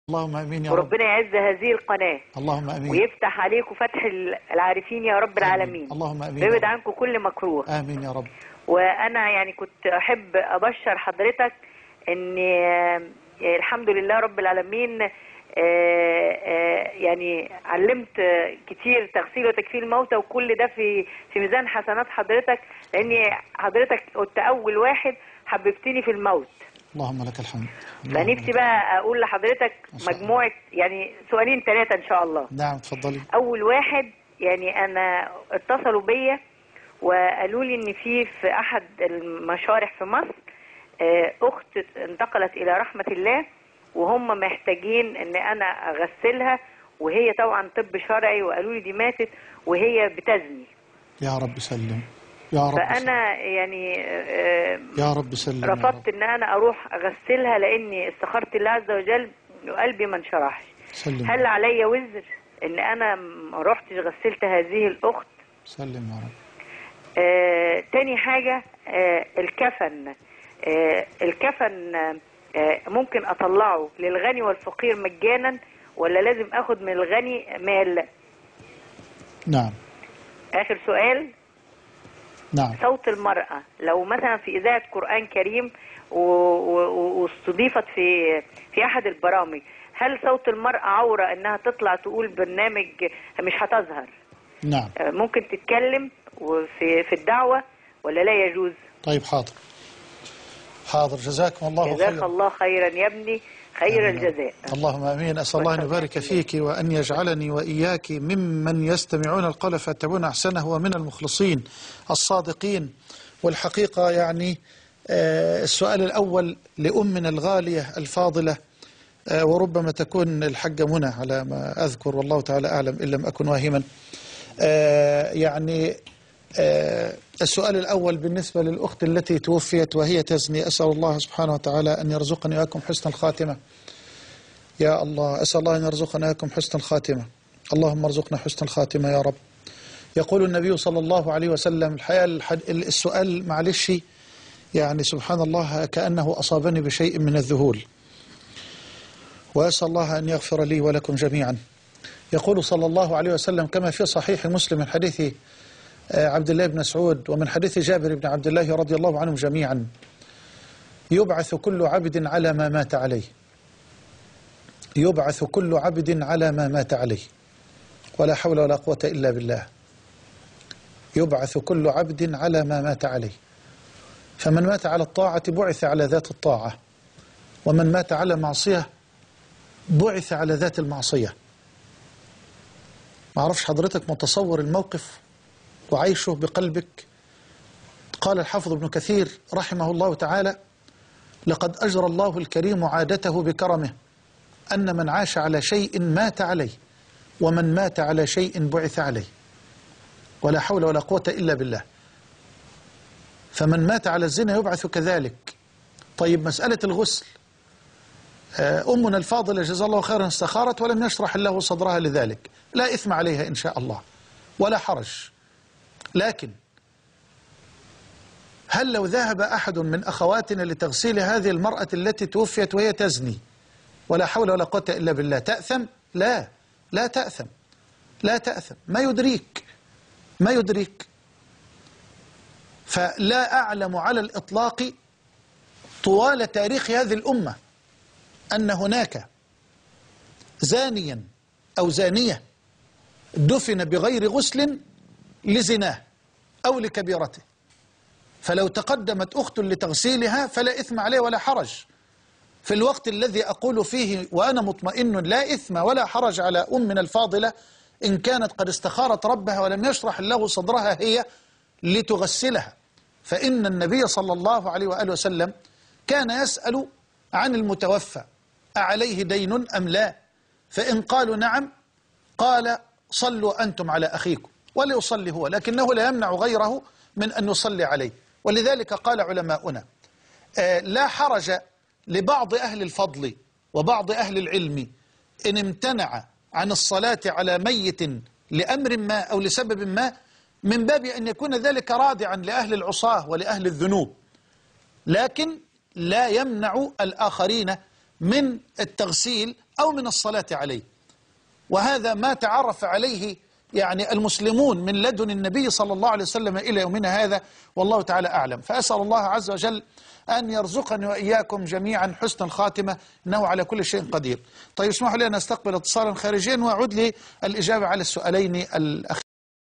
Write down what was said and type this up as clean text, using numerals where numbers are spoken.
اللهم امين يا رب. وربنا يعز هذه القناة اللهم امين. ويفتح عليكم فتح العارفين يا رب العالمين. اللهم امين. ويبعد عنكم كل مكروه. امين يا رب. وانا يعني كنت احب ابشر حضرتك ان الحمد لله رب العالمين يعني علمت كتير تغسيل وتكفير الموتى، وكل ده في ميزان حسنات حضرتك، لان حضرتك كنت اول واحد حببتني في الموت. اللهم لك الحمد. فنفسي بقى اقول لحضرتك مجموعة يعني سؤالين ثلاثة ان شاء الله. نعم اتفضلي. اول واحد، يعني انا اتصلوا بيا وقالوا لي ان في احد المشارح في مصر اخت انتقلت الى رحمة الله، وهم محتاجين ان انا اغسلها، وهي طبعا طب شرعي، وقالوا لي دي ماتت وهي بتزني. يا رب سلم يا رب. فانا يعني يا رب سلم. رفضت ان انا اروح اغسلها، لاني استخرت الله عز وجل وقلبي ما انشرحش. سلم. هل علي وزر ان انا ما رحتش غسلت هذه الاخت؟ سلم يا رب. تاني حاجة، الكفن. الكفن ممكن اطلعه للغني والفقير مجانا، ولا لازم اخد من الغني مال؟ نعم. اخر سؤال. نعم. صوت المرأة لو مثلا في اذاعة قرآن كريم واستضيفت في احد البرامج، هل صوت المرأة عورة انها تطلع تقول برنامج مش هتظهر؟ نعم. ممكن تتكلم في الدعوة ولا لا يجوز؟ طيب حاضر حاضر. جزاكم الله خيرا. جزاك الله خيرا يا ابني، خير الجزاء. اللهم امين. اسال الله ان يبارك فيك وان يجعلني واياك ممن يستمعون القول فيتبعون احسنه ومن المخلصين الصادقين. والحقيقه يعني السؤال الاول لامنا الغاليه الفاضله، وربما تكون الحجه منى على ما اذكر والله تعالى اعلم ان لم اكن واهما. يعني السؤال الأول بالنسبة للأخت التي توفيت وهي تزني، أسأل الله سبحانه وتعالى أن يرزقني وإياكم حسن الخاتمة. يا الله أسأل الله أن يرزقنا وإياكم حسن الخاتمة. اللهم ارزقنا حسن الخاتمة يا رب. يقول النبي صلى الله عليه وسلم، الحقيقة السؤال معلش يعني سبحان الله كأنه أصابني بشيء من الذهول، وأسأل الله أن يغفر لي ولكم جميعا. يقول صلى الله عليه وسلم كما في صحيح مسلم من حديث عبد الله بن مسعود ومن حديث جابر بن عبد الله رضي الله عنهم جميعا: يبعث كل عبد على ما مات عليه. يبعث كل عبد على ما مات عليه، ولا حول ولا قوة إلا بالله. يبعث كل عبد على ما مات عليه، فمن مات على الطاعة بعث على ذات الطاعة، ومن مات على معصية بعث على ذات المعصية. ما أعرفش حضرتك متصور الموقف وعيشه بقلبك. قال الحافظ ابن كثير رحمه الله تعالى: لقد أجرى الله الكريم عادته بكرمه أن من عاش على شيء مات عليه، ومن مات على شيء بعث عليه، ولا حول ولا قوة إلا بالله. فمن مات على الزنا يبعث كذلك. طيب مسألة الغسل، أمنا الفاضلة جزا الله خيرا استخارت ولم يشرح الله صدرها لذلك، لا إثم عليها إن شاء الله ولا حرج. لكن هل لو ذهب أحد من أخواتنا لتغسيل هذه المرأة التي توفيت وهي تزني، ولا حول ولا قوة إلا بالله، تأثم؟ لا، لا تأثم، لا تأثم. ما يدريك، ما يدريك. فلا أعلم على الإطلاق طوال تاريخ هذه الأمة أن هناك زانيا أو زانية دفن بغير غسل لزناه أو لكبيرته، فلو تقدمت أخت لتغسيلها فلا إثم عليه ولا حرج. في الوقت الذي أقول فيه وأنا مطمئن لا إثم ولا حرج على أمنا الفاضلة إن كانت قد استخارت ربها ولم يشرح الله صدرها هي لتغسلها، فإن النبي صلى الله عليه وآله وسلم كان يسأل عن المتوفى أعليه دين أم لا، فإن قالوا نعم قال: صلوا أنتم على أخيكم، وليصلي هو، لكنه لا يمنع غيره من أن يصلي عليه. ولذلك قال علماؤنا: لا حرج لبعض أهل الفضل وبعض أهل العلم إن امتنع عن الصلاة على ميت لأمر ما أو لسبب ما، من باب أن يكون ذلك رادعا لأهل العصاة ولأهل الذنوب، لكن لا يمنع الآخرين من التغسيل أو من الصلاة عليه. وهذا ما تعرف عليه يعني المسلمون من لدن النبي صلى الله عليه وسلم إلى يومنا هذا، والله تعالى أعلم. فأسأل الله عز وجل أن يرزقني وإياكم جميعا حسن الخاتمة، إنه على كل شيء قدير. طيب اسمحوا لي أن أستقبل اتصالا خارجيا وأعود لي الإجابة على السؤالين الأخيرين.